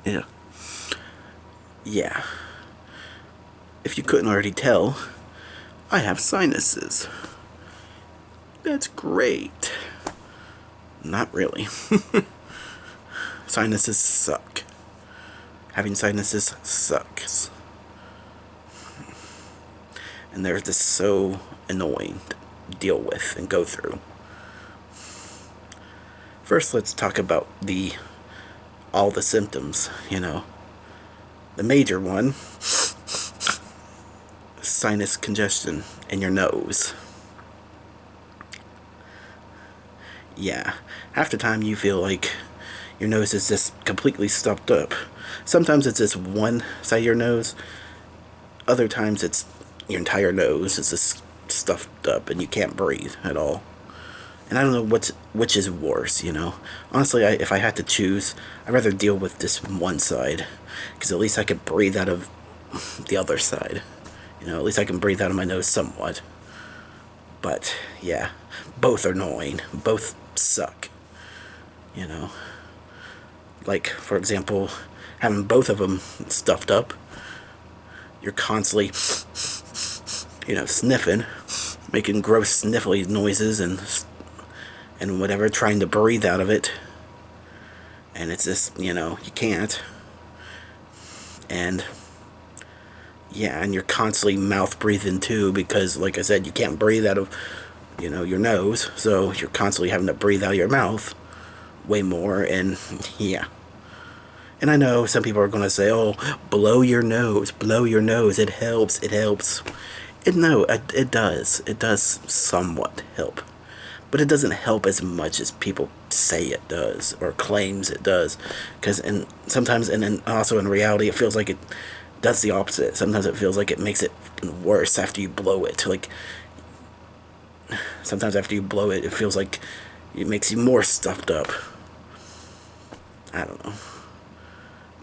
Yeah. Yeah. If you couldn't already tell, I have sinuses. That's great. Not really. Sinuses suck. Having sinuses sucks. And they're just so annoying to deal with and go through. First, let's talk about all the symptoms, The major one, sinus congestion in your nose. Yeah, half the time you feel like your nose is just completely stopped up. Sometimes it's just one side of your nose. Other times it's your entire nose is just stuffed up and you can't breathe at all. And I don't know which is worse, Honestly, if I had to choose, I'd rather deal with just one side. Because at least I could breathe out of the other side. At least I can breathe out of my nose somewhat. But, yeah, both are annoying. Both suck. Like, for example, having both of them stuffed up, you're constantly, sniffing, making gross sniffly noises and whatever, trying to breathe out of it. And it's just, you can't. And, yeah, and you're constantly mouth breathing too, because, like I said, you can't breathe out of, your nose. So you're constantly having to breathe out of your mouth way more, and, yeah. And I know some people are going to say, oh, blow your nose, it helps, it does. It does somewhat help. But it doesn't help as much as people say it does, or claims it does. Because sometimes, and then also in reality, it feels like it does the opposite. Sometimes it feels like it makes it worse after you blow it. Like, sometimes after you blow it, it feels like it makes you more stuffed up. I don't know.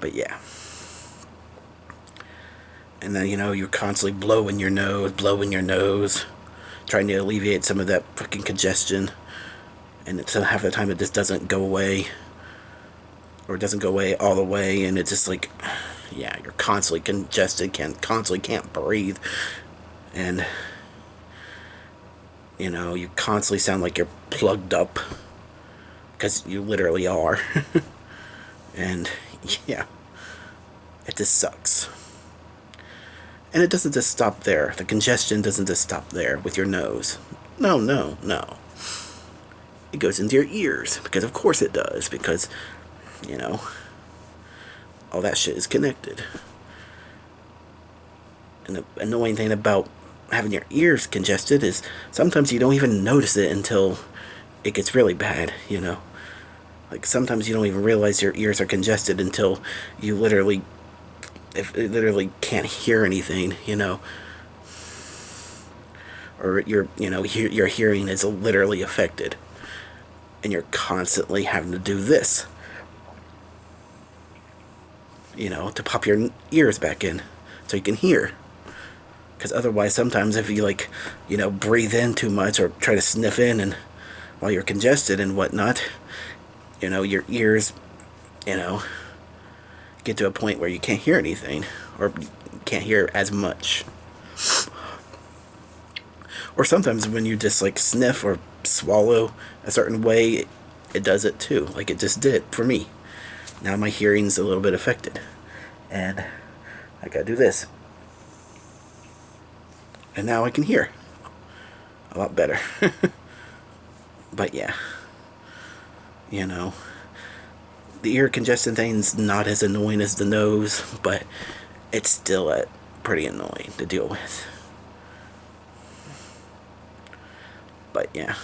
But yeah. And then, you're constantly blowing your nose, trying to alleviate some of that fucking congestion. And it's half the time it just doesn't go away. Or it doesn't go away all the way, and it's just like, yeah, you're constantly congested, constantly can't breathe. And, you constantly sound like you're plugged up. Because you literally are. And, yeah. It just sucks. And it doesn't just stop there. The congestion doesn't just stop there with your nose. No. It goes into your ears. Because of course it does. Because, all that shit is connected. And the annoying thing about having your ears congested is sometimes you don't even notice it until it gets really bad, Like, sometimes you don't even realize your ears are congested until you literally can't hear anything, or your hearing is literally affected, and you're constantly having to do this, to pop your ears back in so you can hear. Because otherwise, sometimes if you breathe in too much or try to sniff in and while you're congested and whatnot, your ears, get to a point where you can't hear anything, or you can't hear as much. Or sometimes when you just sniff or swallow a certain way, it does it too, like it just did for me. Now my hearing's a little bit affected, and I gotta do this, and now I can hear a lot better. But yeah, the ear congestion thing's not as annoying as the nose, but it's still pretty annoying to deal with. But yeah.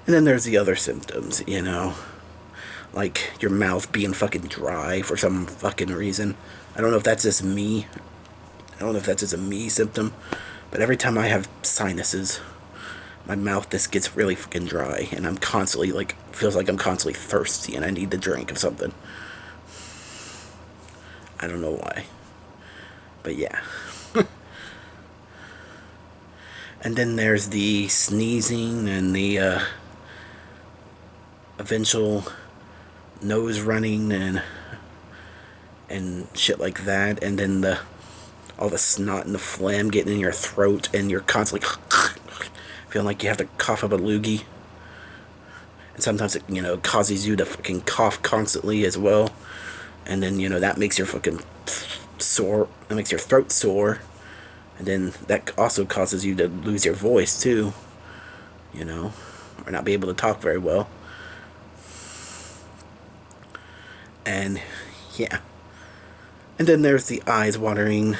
And then there's the other symptoms, like your mouth being fucking dry for some fucking reason. I don't know if that's just me. I don't know if that's just a me symptom, but every time I have sinuses, my mouth just gets really fucking dry, and I'm constantly, feels like I'm constantly thirsty, and I need to drink of something. I don't know why. But yeah. And then there's the sneezing and the eventual nose running and shit like that, and then all the snot and the phlegm getting in your throat, and you're constantly feeling like you have to cough up a loogie. And sometimes it, causes you to fucking cough constantly as well. And then, that makes your fucking sore, that makes your throat sore. And then that also causes you to lose your voice too, or not be able to talk very well. And yeah. And then there's the eyes watering,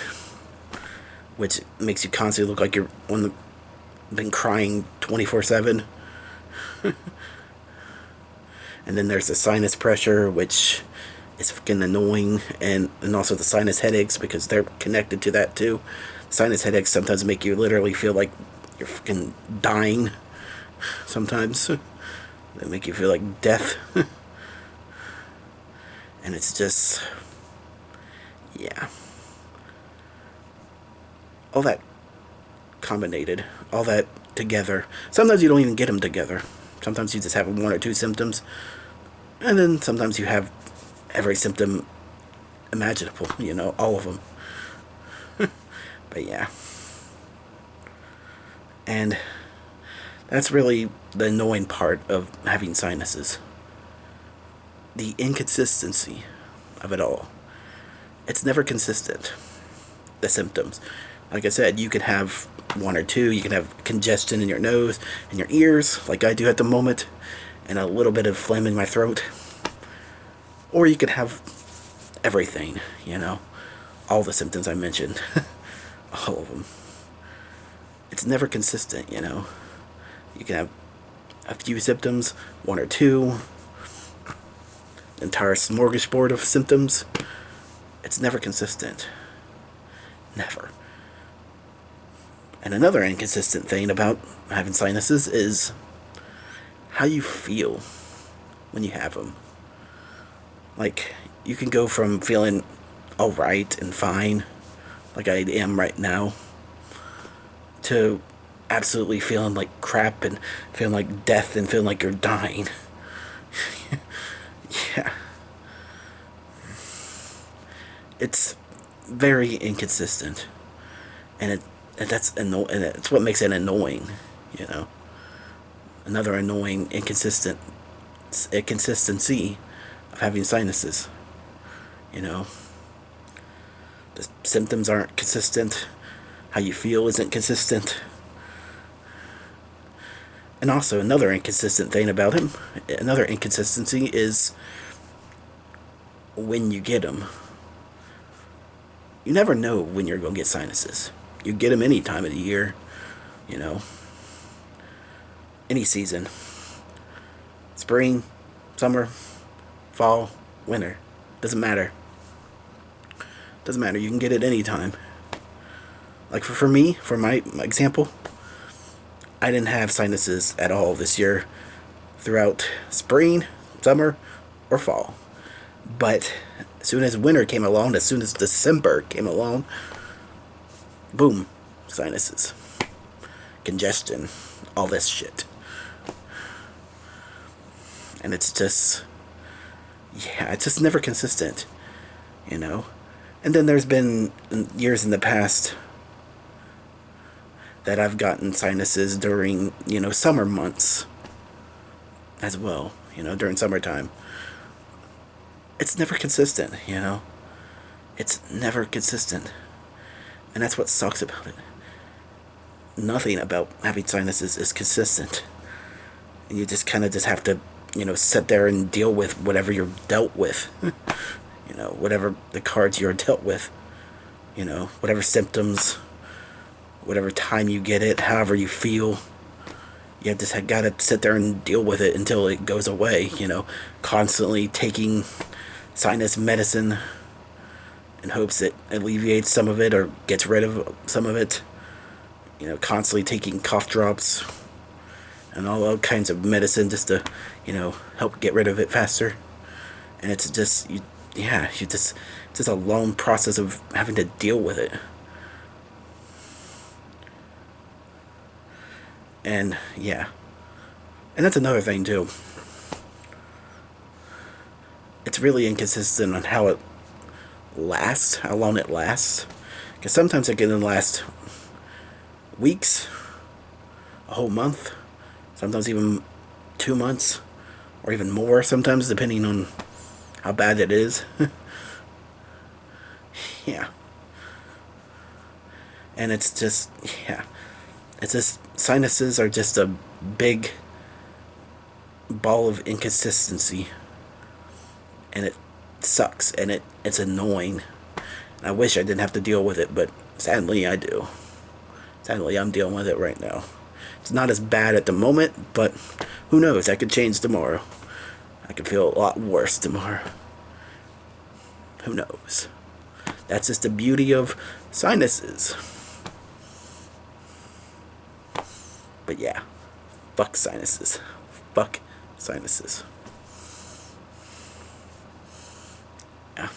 which makes you constantly look like you're been crying 24/7. And then there's the sinus pressure, which is fucking annoying, and also the sinus headaches, because they're connected to that too. Sinus headaches sometimes make you literally feel like you're fucking dying. Sometimes they make you feel like death. And it's just, yeah, all that combinated, all that together. Sometimes you don't even get them together. Sometimes you just have one or two symptoms, and then sometimes you have every symptom imaginable, all of them. But yeah. And that's really the annoying part of having sinuses. The inconsistency of it all. It's never consistent, the symptoms. Like I said, you can have one or two. You can have congestion in your nose and your ears, like I do at the moment, and a little bit of phlegm in my throat. Or you could have everything, all the symptoms I mentioned. All of them. It's never consistent, You can have a few symptoms, one or two, entire smorgasbord of symptoms. It's never consistent. Never. And another inconsistent thing about having sinuses is how you feel when you have them. Like, you can go from feeling alright and fine, like I am right now, to absolutely feeling like crap and feeling like death and feeling like you're dying. Yeah. It's very inconsistent. And it's what makes it annoying, Another annoying inconsistency of having sinuses. The symptoms aren't consistent. How you feel isn't consistent. And also another inconsistent thing about him, another inconsistency is when you get them. You never know when you're going to get sinuses. You get them any time of the year, any season. Spring, summer, fall, winter. Doesn't matter. Doesn't matter. You can get it anytime. Like for me, for my example, I didn't have sinuses at all this year throughout spring, summer, or fall. But as soon as winter came along, as soon as December came along, boom, sinuses, congestion, all this shit. And it's just, yeah, it's just never consistent, And then there's been years in the past that I've gotten sinuses during, summer months as well, during summertime. It's never consistent, It's never consistent. And that's what sucks about it. Nothing about having sinuses is consistent. And you just kind of just have to, sit there and deal with whatever you're dealt with. Whatever the cards you're dealt with. Whatever symptoms, whatever time you get it, however you feel. You just gotta sit there and deal with it until it goes away, Constantly taking sinus medicine in hopes it alleviates some of it or gets rid of some of it. Constantly taking cough drops and all kinds of medicine just to, help get rid of it faster. And it's just, it's just a long process of having to deal with it. And, yeah. And that's another thing, too. it's really inconsistent on how it lasts, how long it lasts. Because sometimes it can last weeks, a whole month, sometimes even 2 months, or even more sometimes, depending on how bad it is. Yeah. And it's just, yeah. It's just, sinuses are just a big ball of inconsistency. And it sucks, and it's annoying. And I wish I didn't have to deal with it, but sadly I do. Sadly, I'm dealing with it right now. It's not as bad at the moment, but who knows? That could change tomorrow. I could feel a lot worse tomorrow. Who knows? That's just the beauty of sinuses. But yeah, fuck sinuses. Fuck sinuses. Yeah.